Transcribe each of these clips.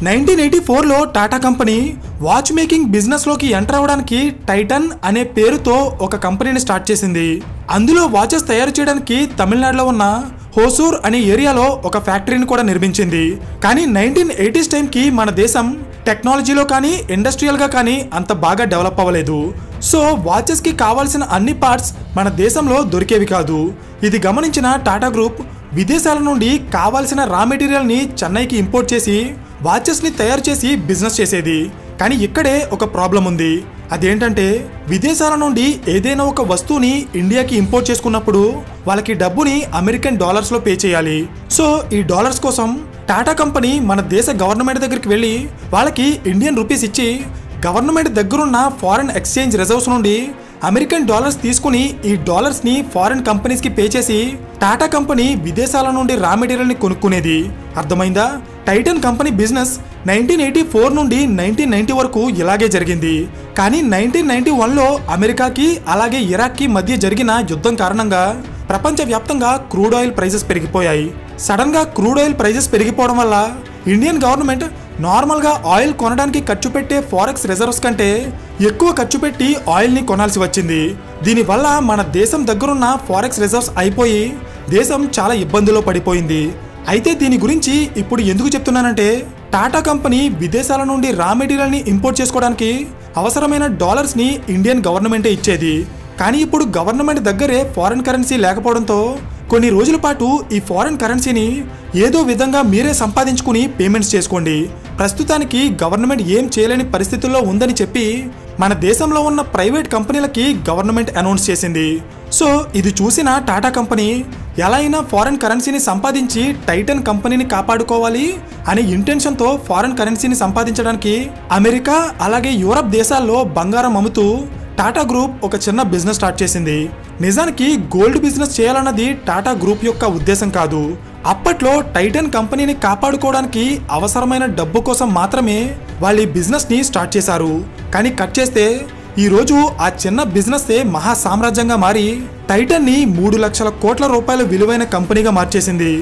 1984లో Tata company watch making business లోకి enter అవ్వడానికి Titan అనే పేరుతో ఒక కంపెనీని స్టార్ట్ చేసింది. అందులో వాచెస్ తయారు చేయడానికి తమిళనాడులో ఉన్న హోసూర్ అనే ఏరియాలో ఒక ఫ్యాక్టరీని కూడా నిర్మించింది. కానీ 1980s టైంకి మన దేశం టెక్నాలజీలో కానీ ఇండస్ట్రియల్గా కానీ అంత బాగా డెవలప్ అవ్వలేదు. సో వాచెస్కి కావాల్సిన అన్ని పార్ట్స్ మన దేశంలో దొరికేవి కాదు. ఇది గమనించిన టాటా గ్రూప్ విదేశాల నుండి కావాల్సిన రా మెటీరియల్ని చెన్నైకి ఇంపోర్ట్ చేసి వాచెస్ని తయారు చేసి బిజినెస్ చేసేది. కానీ ఇక్కడే ఒక ప్రాబ్లం ఉంది. అదేంటంటే విదేశాల నుండి ఏదైనా ఒక వస్తువుని ఇండియాకి ఇంపోర్ట్ చేసుకున్నప్పుడు వాళ్ళకి డబ్బుని అమెరికన్ డాలర్స్లో పే చేయాలి. సో ఈ డాలర్స్ కోసం టాటా కంపెనీ మన దేశ గవర్నమెంట్ దగ్గరికి వెళ్ళి వాళ్ళకి ఇండియన్ రూపీస్ ఇచ్చి గవర్నమెంట్ దగ్గరున్న ఫారెన్ ఎక్స్చేంజ్ రిజర్వ్స్ నుండి అమెరికన్ డాలర్స్ తీసుకుని ఈ డాలర్స్ని ఫారెన్ కంపెనీస్కి పే చేసి టాటా కంపెనీ విదేశాల నుండి రా మెటీరియల్ని కొనుక్కునేది. అర్థమైందా? టైటన్ కంపెనీ బిజినెస్ 1984 నుండి 1990 వరకు ఇలాగే జరిగింది. కానీ 1991లో అమెరికాకి అలాగే ఇరాక్కి మధ్య జరిగిన యుద్ధం కారణంగా ప్రపంచవ్యాప్తంగా క్రూడ్ ఆయిల్ ప్రైజెస్ పెరిగిపోయాయి. సడన్గా క్రూడ్ ఆయిల్ ప్రైజెస్ పెరిగిపోవడం వల్ల ఇండియన్ గవర్నమెంట్ నార్మల్గా ఆయిల్ కొనడానికి ఖర్చు పెట్టే ఫారెక్స్ రిజర్వ్స్ కంటే ఎక్కువ ఖర్చు పెట్టి ఆయిల్ని కొనాల్సి వచ్చింది. దీనివల్ల మన దేశం దగ్గరున్న ఫారెక్స్ రిజర్వ్స్ అయిపోయి దేశం చాలా ఇబ్బందుల్లో పడిపోయింది. అయితే దీని గురించి ఇప్పుడు ఎందుకు చెప్తున్నానంటే టాటా కంపెనీ విదేశాల నుండి రా మెటీరియల్ని ఇంపోర్ట్ చేసుకోవడానికి అవసరమైన డాలర్స్ని ఇండియన్ గవర్నమెంటే ఇచ్చేది. కానీ ఇప్పుడు గవర్నమెంట్ దగ్గరే ఫారెన్ కరెన్సీ లేకపోవడంతో కొన్ని రోజుల పాటు ఈ ఫారెన్ కరెన్సీని ఏదో విధంగా మీరే సంపాదించుకుని పేమెంట్స్ చేసుకోండి. ప్రస్తుతానికి గవర్నమెంట్ ఏం చేయలేని పరిస్థితుల్లో ఉందని చెప్పి మన దేశంలో ఉన్న ప్రైవేట్ కంపెనీలకి గవర్నమెంట్ అనౌన్స్ చేసింది. సో ఇది చూసిన టాటా కంపెనీ ఎలా అయినా ఫారెన్ కరెన్సీని సంపాదించి టైటన్ కంపెనీని కాపాడుకోవాలి అనే ఇంటెన్షన్తో ఫారెన్ కరెన్సీని సంపాదించడానికి అమెరికా అలాగే యూరప్ దేశాల్లో బంగారం అమ్ముతూ టాటా గ్రూప్ ఒక చిన్న బిజినెస్ స్టార్ట్ చేసింది. నిజానికి గోల్డ్ బిజినెస్ చేయాలన్నది టాటా గ్రూప్ యొక్క ఉద్దేశం కాదు. అప్పట్లో టైటన్ కంపెనీని కాపాడుకోవడానికి అవసరమైన డబ్బు కోసం మాత్రమే వాళ్ళు ఈ బిజినెస్ని స్టార్ట్ చేశారు. కానీ కట్ చేస్తే ఈరోజు ఆ చిన్న బిజినెస్సే మహా సామ్రాజ్యంగా మారి టైటన్ని 3 లక్షల కోట్ల రూపాయల విలువైన కంపెనీగా మార్చేసింది.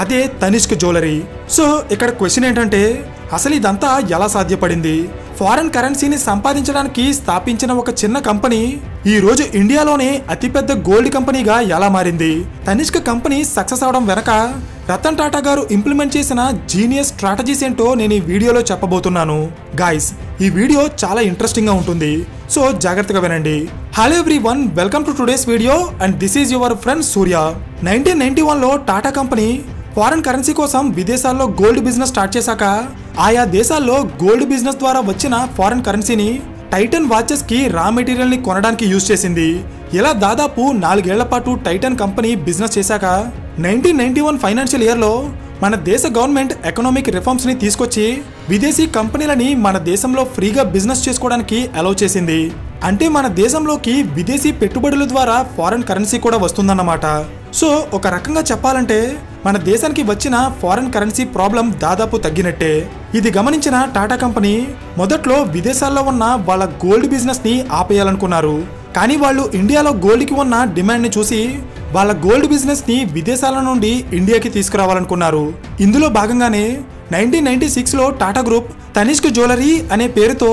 అదే తనిష్క్ జ్యువెలరీ. సో ఇక్కడ క్వశ్చన్ ఏంటంటే అసలు ఇదంతా ఎలా సాధ్యపడింది? ఫారెన్ కరెన్సీని సంపాదించడానికి స్థాపించిన ఒక చిన్న కంపెనీ ఈ రోజు ఇండియాలోనే అతిపెద్ద గోల్డ్ కంపెనీగా ఎలా మారింది? తనిష్క్ కంపెనీ సక్సెస్ అవడం వెనక రతన్ టాటా గారు ఇంప్లిమెంట్ చేసిన జీనియస్ స్ట్రాటజీస్ ఏంటో నేను ఈ వీడియోలో చెప్పబోతున్నాను. గైస్, ఈ వీడియో చాలా ఇంట్రెస్టింగ్ గా ఉంటుంది. సో జాగ్రత్తగా వినండి. Hello everyone, welcome to today's video and this is your friend Surya. 1991లో టాటా కంపెనీ ఫారెన్ కరెన్సీ కోసం విదేశాల్లో గోల్డ్ బిజినెస్ స్టార్ట్ చేశాక ఆయా దేశాల్లో గోల్డ్ బిజినెస్ ద్వారా వచ్చిన ఫారెన్ కరెన్సీని టైటన్ వాచెస్ కి రా మెటీరియల్ ని కొనడానికి యూజ్ చేసింది. ఇలా దాదాపు 4 ఏళ్ల పాటు టైటన్ కంపెనీ బిజినెస్ చేశాక 1991 ఫైనాన్షియల్ ఇయర్లో మన దేశ గవర్నమెంట్ ఎకనామిక్ రిఫార్మ్స్ ని తీసుకొచ్చి విదేశీ కంపెనీలని మన దేశంలో ఫ్రీగా బిజినెస్ చేసుకోవడానికి అలౌ చేసింది. అంటే మన దేశంలోకి విదేశీ పెట్టుబడుల ద్వారా ఫారెన్ కరెన్సీ కూడా వస్తుందన్నమాట. సో ఒక రకంగా చెప్పాలంటే మన దేశానికి వచ్చిన ఫారెన్ కరెన్సీ ప్రాబ్లం దాదాపు తగ్గినట్టే. ఇది గమనించిన టాటా కంపెనీ మొదట్లో విదేశాల్లో ఉన్న వాళ్ళ గోల్డ్ బిజినెస్ ని ఆపేయాలనుకున్నారు. కానీ వాళ్ళు ఇండియాలో గోల్డ్కి ఉన్న డిమాండ్ని చూసి వాళ్ళ గోల్డ్ బిజినెస్ ని విదేశాల నుండి ఇండియాకి తీసుకురావాలనుకున్నారు. ఇందులో భాగంగానే 1996లో టాటా గ్రూప్ తనిష్క్ జ్యువెలరీ అనే పేరుతో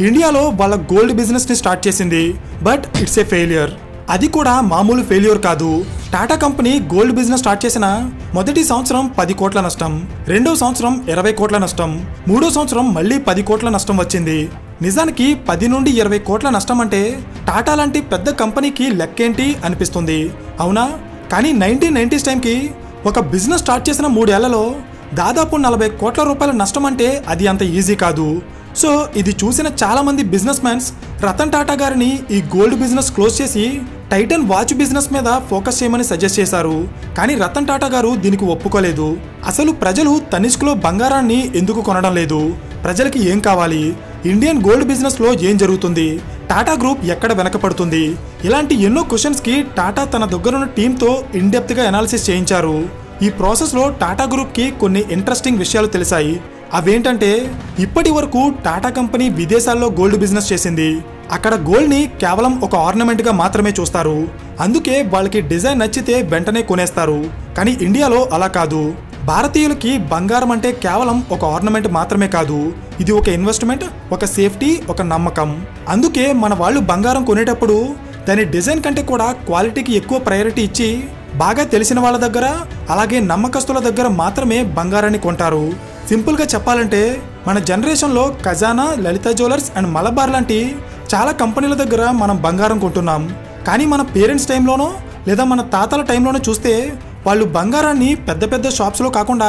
ఇండియాలో వాళ్ళ గోల్డ్ బిజినెస్ ని స్టార్ట్ చేసింది. But it's a failure. అది కూడా మామూలు ఫెయిల్యూర్ కాదు. Tata company gold business start చేసిన మొదటి సంవత్సరం 10 కోట్ల నష్టం, రెండో సంవత్సరం 20 కోట్ల నష్టం, మూడో సంవత్సరం మళ్ళీ 10 కోట్ల నష్టం వచ్చింది. నిజానికి 10 నుండి 20 కోట్ల నష్టం అంటే టాటా లాంటి పెద్ద కంపెనీకి లెక్కేంటి అనిపిస్తుంది, అవునా? కానీ 1990s టైంకి ఒక బిజినెస్ స్టార్ట్ చేసిన 3 ఏళ్లలో దాదాపు 40 కోట్ల రూపాయల నష్టం అంటే అది అంత ఈజీ కాదు. సో ఇది చూసిన చాలా మంది బిజినెస్ మ్యాన్స్ రతన్ టాటా గారిని ఈ గోల్డ్ బిజినెస్ క్లోజ్ చేసి టైటన్ వాచ్ బిజినెస్ మీద ఫోకస్ చేయమని సజెస్ట్ చేశారు. కానీ రతన్ టాటా గారు దీనికి ఒప్పుకోలేదు. అసలు ప్రజలు తనిష్క్లో బంగారాన్ని ఎందుకు కొనడం లేదు? ప్రజలకి ఏం కావాలి? ఇండియన్ గోల్డ్ బిజినెస్లో ఏం జరుగుతుంది? టాటా గ్రూప్ ఎక్కడ వెనకపడుతుంది? ఇలాంటి ఎన్నో క్వశ్చన్స్కి టాటా తన దగ్గరున్న టీంతో ఇన్డెప్త్గా అనాలిసిస్ చేయించారు. ఈ ప్రాసెస్లో టాటా గ్రూప్కి కొన్ని ఇంట్రెస్టింగ్ విషయాలు తెలిసాయి. అవేంటంటే ఇప్పటి వరకు టాటా కంపెనీ విదేశాల్లో గోల్డ్ బిజినెస్ చేసింది. అక్కడ గోల్డ్ని కేవలం ఒక ఆర్నమెంట్గా మాత్రమే చూస్తారు. అందుకే వాళ్ళకి డిజైన్ నచ్చితే వెంటనే కొనేస్తారు. కానీ ఇండియాలో అలా కాదు. భారతీయులకి బంగారం అంటే కేవలం ఒక ఆర్నమెంట్ మాత్రమే కాదు, ఇది ఒక ఇన్వెస్ట్మెంట్, ఒక సేఫ్టీ, ఒక నమ్మకం. అందుకే మన వాళ్ళు బంగారం కొనేటప్పుడు దాని డిజైన్ కంటే కూడా క్వాలిటీకి ఎక్కువ ప్రయారిటీ ఇచ్చి బాగా తెలిసిన వాళ్ళ దగ్గర అలాగే నమ్మకస్తుల దగ్గర మాత్రమే బంగారాన్ని కొంటారు. సింపుల్గా చెప్పాలంటే మన జనరేషన్లో ఖజానా, లలిత జ్యువెలర్స్ అండ్ మలబార్ లాంటి చాలా కంపెనీల దగ్గర మనం బంగారం కొంటున్నాం. కానీ మన పేరెంట్స్ టైంలోనో లేదా మన తాతల టైంలోనో చూస్తే వాళ్ళు బంగారాన్ని పెద్ద పెద్ద షాప్స్లో కాకుండా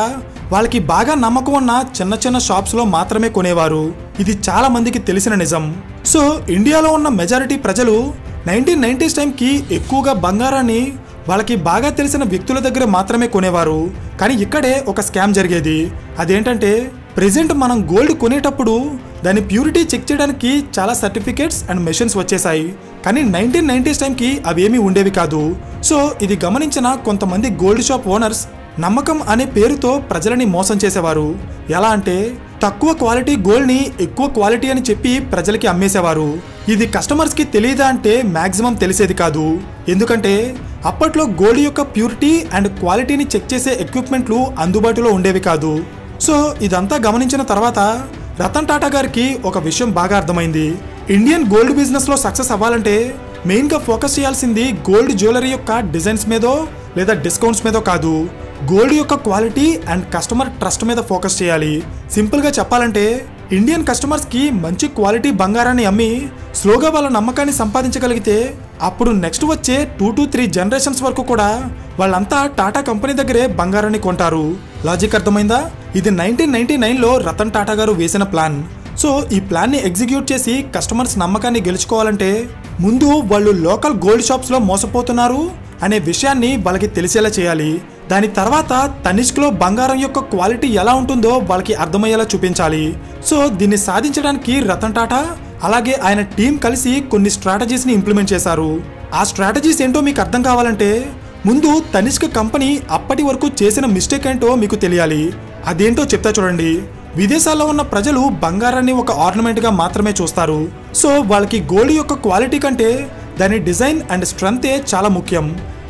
వాళ్ళకి బాగా నమ్మకం ఉన్న చిన్న చిన్న షాప్స్లో మాత్రమే కొనేవారు. ఇది చాలా మందికి తెలిసిన నిజం. సో ఇండియాలో ఉన్న మెజారిటీ ప్రజలు 1990s టైంకి ఎక్కువగా బంగారాన్ని వాళ్ళకి బాగా తెలిసిన వ్యక్తుల దగ్గర మాత్రమే కొనేవారు. కానీ ఇక్కడే ఒక స్కామ్ జరిగేది. అదేంటంటే ప్రెజెంట్ మనం గోల్డ్ కొనేటప్పుడు దాని ప్యూరిటీ చెక్ చేయడానికి చాలా సర్టిఫికేట్స్ అండ్ మెషిన్స్ వచ్చేసాయి. కానీ 1990s టైంకి అవేమీ ఉండేవి కాదు. సో ఇది గమనించిన కొంతమంది గోల్డ్ షాప్ ఓనర్స్ నమ్మకం అనే పేరుతో ప్రజలని మోసం చేసేవారు. ఎలా అంటే తక్కువ క్వాలిటీ గోల్డ్ని ఎక్కువ క్వాలిటీ అని చెప్పి ప్రజలకి అమ్మేసేవారు. ఇది కస్టమర్స్కి తెలియదా అంటే మ్యాక్సిమం తెలిసేది కాదు. ఎందుకంటే అప్పట్లో గోల్డ్ యొక్క ప్యూరిటీ అండ్ క్వాలిటీని చెక్ చేసే ఎక్విప్మెంట్లు అందుబాటులో ఉండేవి కాదు. సో ఇదంతా గమనించిన తర్వాత రతన్ టాటా గారికి ఒక విషయం బాగా అర్థమైంది. ఇండియన్ గోల్డ్ బిజినెస్లో సక్సెస్ అవ్వాలంటే మెయిన్గా ఫోకస్ చేయాల్సింది గోల్డ్ జ్యువెలరీ యొక్క డిజైన్స్ మీదో లేదా డిస్కౌంట్స్ మీదో కాదు, గోల్డ్ యొక్క క్వాలిటీ అండ్ కస్టమర్ ట్రస్ట్ మీద ఫోకస్ చేయాలి. సింపుల్గా చెప్పాలంటే ఇండియన్ కస్టమర్స్కి మంచి క్వాలిటీ బంగారాన్ని అమ్మి స్లోగా వాళ్ళ నమ్మకాన్ని సంపాదించగలిగితే అప్పుడు నెక్స్ట్ వచ్చే 2 to 3 జనరేషన్స్ వరకు కూడా వాళ్ళంతా టాటా కంపెనీ దగ్గరే బంగారాన్ని కొంటారు. లాజిక్ అర్థమైందా? ఇది 1999లో రతన్ టాటా గారు వేసిన ప్లాన్. సో ఈ ప్లాన్ని ఎగ్జిక్యూట్ చేసి కస్టమర్స్ నమ్మకాన్ని గెలుచుకోవాలంటే ముందు వాళ్ళు లోకల్ గోల్డ్ షాప్స్లో మోసపోతున్నారు అనే విషయాన్ని వాళ్ళకి తెలిసేలా చేయాలి. దాని తర్వాత తనిష్క్లో బంగారం యొక్క క్వాలిటీ ఎలా ఉంటుందో వాళ్ళకి అర్థమయ్యేలా చూపించాలి. సో దీన్ని సాధించడానికి రతన్ టాటా అలాగే ఆయన టీం కలిసి కొన్ని స్ట్రాటజీస్ని ఇంప్లిమెంట్ చేశారు. ఆ స్ట్రాటజీస్ ఏంటో మీకు అర్థం కావాలంటే ముందు తనిష్క్ కంపెనీ అప్పటి వరకు చేసిన మిస్టేక్ ఏంటో మీకు తెలియాలి. అదేంటో చెప్తా చూడండి. విదేశాల్లో ఉన్న ప్రజలు బంగారాన్ని ఒక ఆర్నమెంట్గా మాత్రమే చూస్తారు. సో వాళ్ళకి గోల్డ్ యొక్క క్వాలిటీ కంటే దాని డిజైన్ అండ్ స్ట్రెంతే చాలా ముఖ్యం.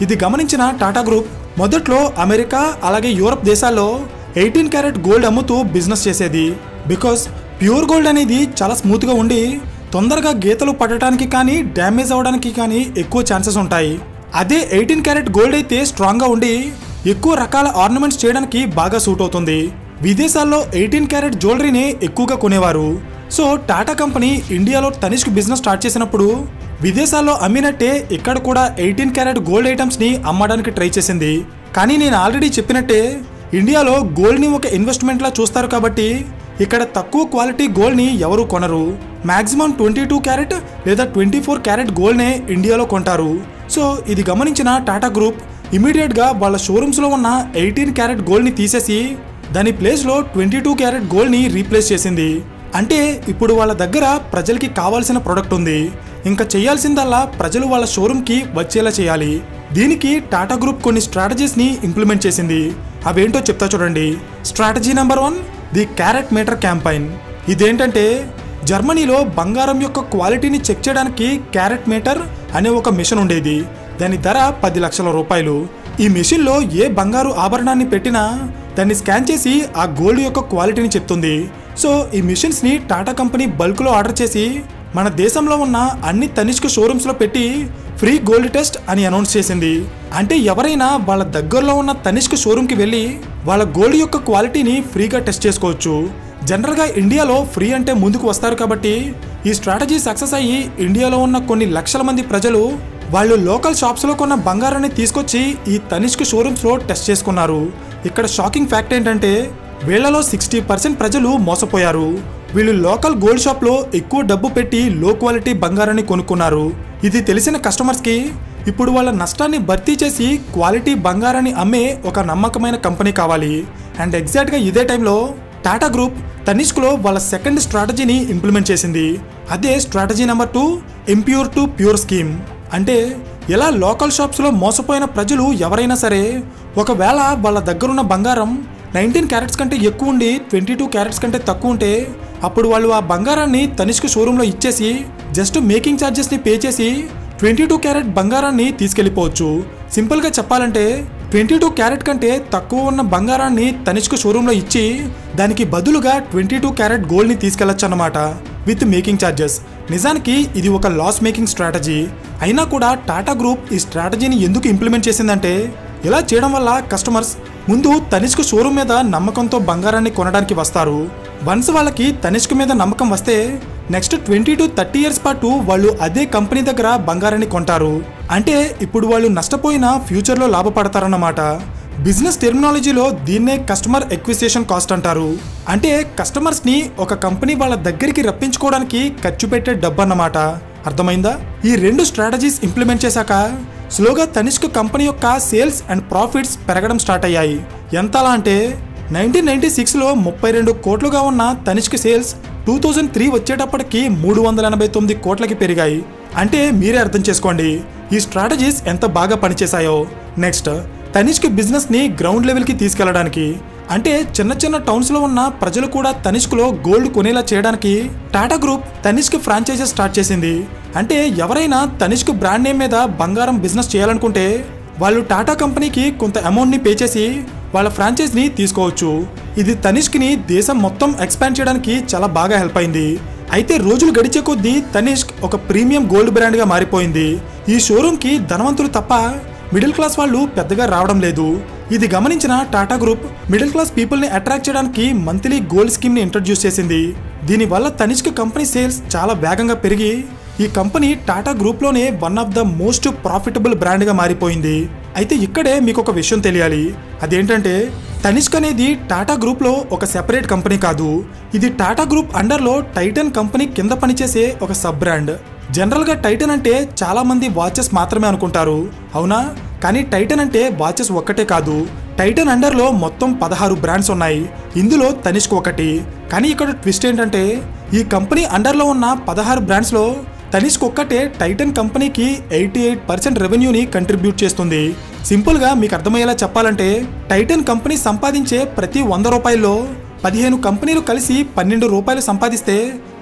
ఇది గమనించిన టాటా గ్రూప్ మొదట్లో అమెరికా అలాగే యూరప్ దేశాల్లో 18 క్యారెట్ గోల్డ్ అమ్ముతూ బిజినెస్ చేసేది. బికాస్ ప్యూర్ గోల్డ్ అనేది చాలా స్మూత్గా ఉండి తొందరగా గీతలు పడటానికి కానీ డ్యామేజ్ అవ్వడానికి కానీ ఎక్కువ ఛాన్సెస్ ఉంటాయి. అదే 18 క్యారెట్ గోల్డ్ అయితే స్ట్రాంగ్గా ఉండి ఎక్కువ రకాల ఆర్నమెంట్స్ చేయడానికి బాగా సూట్ అవుతుంది. విదేశాల్లో 18 క్యారెట్ జ్యువెలరీని ఎక్కువగా కొనేవారు. సో టాటా కంపెనీ ఇండియాలో తనిష్క్ బిజినెస్ స్టార్ట్ చేసినప్పుడు విదేశాల్లో అమ్మినట్టే ఇక్కడ కూడా 18 క్యారెట్ గోల్డ్ ఐటమ్స్ని అమ్మడానికి ట్రై చేసింది. కానీ నేను ఆల్రెడీ చెప్పినట్టే ఇండియాలో గోల్డ్ని ఒక ఇన్వెస్ట్మెంట్లా చూస్తారు కాబట్టి ఇక్కడ తక్కువ క్వాలిటీ గోల్డ్ని ఎవరు కొనరు. మ్యాక్సిమం 22 క్యారెట్ లేదా 24 క్యారెట్ గోల్డ్నే ఇండియాలో కొంటారు. సో ఇది గమనించిన టాటా గ్రూప్ ఇమీడియట్గా వాళ్ళ షోరూమ్స్లో ఉన్న 18 క్యారెట్ గోల్డ్ని తీసేసి దాని ప్లేస్లో 22 క్యారెట్ గోల్డ్ని రీప్లేస్ చేసింది. అంటే ఇప్పుడు వాళ్ళ దగ్గర ప్రజలకి కావాల్సిన ప్రోడక్ట్ ఉంది. ఇంకా చేయాల్సిందల్లా ప్రజలు వాళ్ళ షోరూమ్కి వచ్చేలా చేయాలి. దీనికి టాటా గ్రూప్ కొన్ని స్ట్రాటజీస్ని ఇంప్లిమెంట్ చేసింది. అవేంటో చెప్తా చూడండి. Strategy number 1, the carat meter campaign. ఇదేంటంటే జర్మనీలో బంగారం యొక్క క్వాలిటీని చెక్ చేయడానికి క్యారెట్ మీటర్ అనే ఒక మిషన్ ఉండేది. దాని ధర 10 లక్షల రూపాయలు. ఈ మిషన్లో ఏ బంగారు ఆభరణాన్ని పెట్టినా దాన్ని స్కాన్ చేసి ఆ గోల్డ్ యొక్క క్వాలిటీని చెప్తుంది. సో ఈ మిషన్స్ని టాటా కంపెనీ బల్క్లో ఆర్డర్ చేసి మన దేశంలో ఉన్న అన్ని తనిష్క్ షోరూమ్స్లో పెట్టి ఫ్రీ గోల్డ్ టెస్ట్ అని అనౌన్స్ చేసింది. అంటే ఎవరైనా వాళ్ళ దగ్గరలో ఉన్న తనిష్క్ షోరూమ్కి వెళ్ళి వాళ్ళ గోల్డ్ యొక్క క్వాలిటీని ఫ్రీగా టెస్ట్ చేసుకోవచ్చు. జనరల్గా ఇండియాలో ఫ్రీ అంటే ముందుకు వస్తారు కాబట్టి ఈ స్ట్రాటజీ సక్సెస్ అయ్యి ఇండియాలో ఉన్న కొన్ని లక్షల మంది ప్రజలు వాళ్ళు లోకల్ షాప్స్లో కొన్న బంగారాన్ని తీసుకొచ్చి ఈ తనిష్క్ షోరూమ్స్లో టెస్ట్ చేసుకున్నారు. ఇక్కడ షాకింగ్ ఫ్యాక్ట్ ఏంటంటే వీళ్లలో 60% ప్రజలు మోసపోయారు. వీళ్ళు లోకల్ గోల్డ్ షాప్లో ఎక్కువ డబ్బు పెట్టి లో క్వాలిటీ బంగారాన్ని కొనుక్కున్నారు. ఇది తెలిసిన కస్టమర్స్కి ఇప్పుడు వాళ్ళ నష్టాన్ని భర్తీ చేసి క్వాలిటీ బంగారాన్ని అమ్మే ఒక నమ్మకమైన కంపెనీ కావాలి. అండ్ ఎగ్జాక్ట్గా ఇదే టైంలో టాటా గ్రూప్ తనిష్క్లో వాళ్ళ సెకండ్ స్ట్రాటజీని ఇంప్లిమెంట్ చేసింది. అదే strategy number 2, impure to pure scheme. అంటే ఎలా లోకల్ షాప్స్లో మోసపోయిన ప్రజలు ఎవరైనా సరే ఒకవేళ వాళ్ళ దగ్గరున్న బంగారం 19 క్యారెట్స్ కంటే ఎక్కువ ఉండి 22 క్యారెట్స్ కంటే తక్కువ ఉంటే అప్పుడు వాళ్ళు ఆ బంగారాన్ని తనిష్క్ షోరూంలో ఇచ్చేసి జస్ట్ మేకింగ్ ఛార్జెస్ని పే చేసి 22 క్యారెట్ బంగారాన్ని తీసుకెళ్ళిపోవచ్చు. సింపుల్గా చెప్పాలంటే 22 క్యారెట్ కంటే తక్కువ ఉన్న బంగారాన్ని తనిష్క్ షోరూంలో ఇచ్చి దానికి బదులుగా 22 క్యారెట్ గోల్డ్ని తీసుకెళ్లొచ్చు అన్నమాట విత్ మేకింగ్ ఛార్జెస్. నిజానికి ఇది ఒక లాస్ మేకింగ్ స్ట్రాటజీ. అయినా కూడా టాటా గ్రూప్ ఈ స్ట్రాటజీని ఎందుకు ఇంప్లిమెంట్ చేసిందంటే, ఇలా చేయడం వల్ల కస్టమర్స్ ముందు తనిష్క్ షోరూమ్ మీద నమ్మకంతో బంగారాన్ని కొనడానికి వస్తారు. వన్స్ వాళ్ళకి తనిష్క్ మీద నమ్మకం వస్తే నెక్స్ట్ 20 to 30 ఇయర్స్ పాటు వాళ్ళు అదే కంపెనీ దగ్గర బంగారాన్ని కొంటారు. అంటే ఇప్పుడు వాళ్ళు నష్టపోయినా ఫ్యూచర్లో లాభపడతారన్నమాట. బిజినెస్ టెర్మినాలజీలో దీన్నే కస్టమర్ ఎక్విజిషన్ కాస్ట్ అంటారు. అంటే కస్టమర్స్ని ఒక కంపెనీ వాళ్ళ దగ్గరికి రప్పించుకోవడానికి ఖర్చు పెట్టే డబ్బు అన్నమాట. అర్థమైందా? ఈ రెండు స్ట్రాటజీస్ ఇంప్లిమెంట్ చేశాక స్లోగా తనిష్క్ కంపెనీ యొక్క సేల్స్ అండ్ ప్రాఫిట్స్ పెరగడం స్టార్ట్ అయ్యాయి. ఎంతలా అంటే 1996లో 32 కోట్లుగా ఉన్న తనిష్క్ సేల్స్ 2003 వచ్చేటప్పటికి 389 కోట్లకి పెరిగాయి. అంటే మీరే అర్థం చేసుకోండి ఈ స్ట్రాటజీస్ ఎంత బాగా పనిచేశాయో. నెక్స్ట్ తనిష్క్ బిజినెస్ని గ్రౌండ్ లెవెల్కి తీసుకెళ్లడానికి, అంటే చిన్న చిన్న టౌన్స్లో ఉన్న ప్రజలు కూడా తనిష్క్లో గోల్డ్ కొనేలా చేయడానికి Tata group Tanishq franchises start చేసింది. అంటే ఎవరైనా తనిష్క్ బ్రాండ్ నేమ్ మీద బంగారం బిజినెస్ చేయాలనుకుంటే వాళ్ళు టాటా కంపెనీకి కొంత అమౌంట్ని పే చేసి వాళ్ళ ఫ్రాంచైజ్ని తీసుకోవచ్చు. ఇది తనిష్క్ని దేశం మొత్తం ఎక్స్పాండ్ చేయడానికి చాలా బాగా హెల్ప్ అయింది. అయితే రోజులు గడిచే కొద్దీ తనిష్క్ ఒక ప్రీమియం గోల్డ్ బ్రాండ్గా మారిపోయింది. ఈ షోరూమ్కి ధనవంతులు తప్ప మిడిల్ క్లాస్ వాళ్ళు పెద్దగా రావడం లేదు. ఇది గమనించిన టాటా గ్రూప్ మిడిల్ క్లాస్ పీపుల్ని అట్రాక్ట్ చేయడానికి మంత్లీ గోల్డ్ స్కీమ్ని ఇంట్రడ్యూస్ చేసింది. దీనివల్ల తనిష్క్ కంపెనీ సేల్స్ చాలా వేగంగా పెరిగి ఈ కంపెనీ టాటా గ్రూప్లోనే one of the most profitable బ్రాండ్గా మారిపోయింది. అయితే ఇక్కడే మీకు ఒక విషయం తెలియాలి. అదేంటంటే తనిష్క్ అనేది టాటా గ్రూప్లో ఒక సెపరేట్ కంపెనీ కాదు. ఇది టాటా గ్రూప్ అండర్లో టైటన్ కంపెనీ కింద పనిచేసే ఒక సబ్ బ్రాండ్. జనరల్గా టైటన్ అంటే చాలా మంది వాచెస్ మాత్రమే అనుకుంటారు, అవునా? కానీ టైటన్ అంటే వాచెస్ ఒక్కటే కాదు. టైటన్ అండర్లో మొత్తం 16 బ్రాండ్స్ ఉన్నాయి. ఇందులో తనిష్క్ ఒకటి. కానీ ఇక్కడ ట్విస్ట్ ఏంటంటే ఈ కంపెనీ అండర్లో ఉన్న 16 బ్రాండ్స్లో తనిష్క్ ఒక్కటే టైటన్ కంపెనీకి 88% రెవెన్యూని కంట్రిబ్యూట్ చేస్తుంది. సింపుల్గా మీకు అర్థమయ్యేలా చెప్పాలంటే టైటన్ కంపెనీ సంపాదించే ప్రతి 100 రూపాయల్లో 15 కంపెనీలు కలిసి 12 రూపాయలు సంపాదిస్తే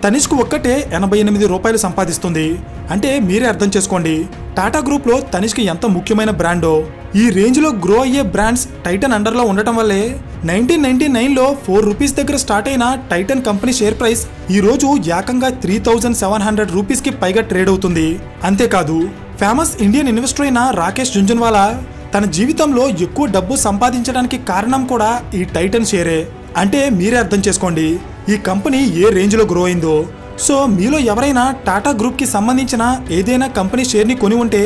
తనిష్క్ ఒక్కటే 88 రూపాయలు సంపాదిస్తుంది. అంటే మీరే అర్థం చేసుకోండి టాటా గ్రూప్లో తనిష్క్ ఎంత ముఖ్యమైన బ్రాండో. ఈ రేంజ్లో గ్రో అయ్యే బ్రాండ్స్ టైటన్ అండర్లో ఉండటం వల్లే 1999లో 4 రూపీస్ దగ్గర స్టార్ట్ అయిన టైటన్ కంపెనీ షేర్ ప్రైస్ ఈ రోజు ఏకంగా 3700 రూపీస్కి పైగా ట్రేడ్ అవుతుంది. అంతేకాదు ఫేమస్ ఇండియన్ ఇన్వెస్టర్ అయిన రాకేష్ జుంజున్వాలా తన జీవితంలో ఎక్కువ డబ్బు సంపాదించడానికి కారణం కూడా ఈ టైటన్ షేరే. అంటే మీరే అర్థం చేసుకోండి ఈ కంపెనీ ఏ రేంజ్లో గ్రో అయిందో. సో మీలో ఎవరైనా టాటా గ్రూప్కి సంబంధించిన ఏదైనా కంపెనీ షేర్ని కొని ఉంటే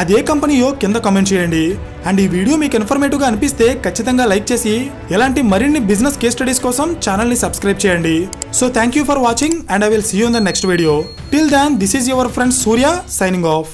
అదే కంపెనీయో కింద కామెంట్ చేయండి. అండ్ ఈ వీడియో మీకు ఇన్ఫర్మేటివ్గా అనిపిస్తే ఖచ్చితంగా లైక్ చేసి ఇలాంటి మరిన్ని బిజినెస్ కేస్ స్టడీస్ కోసం ఛానల్ని సబ్స్క్రైబ్ చేయండి. So thank you for watching and I will see you in the next video. Till then this is your friend Surya signing of.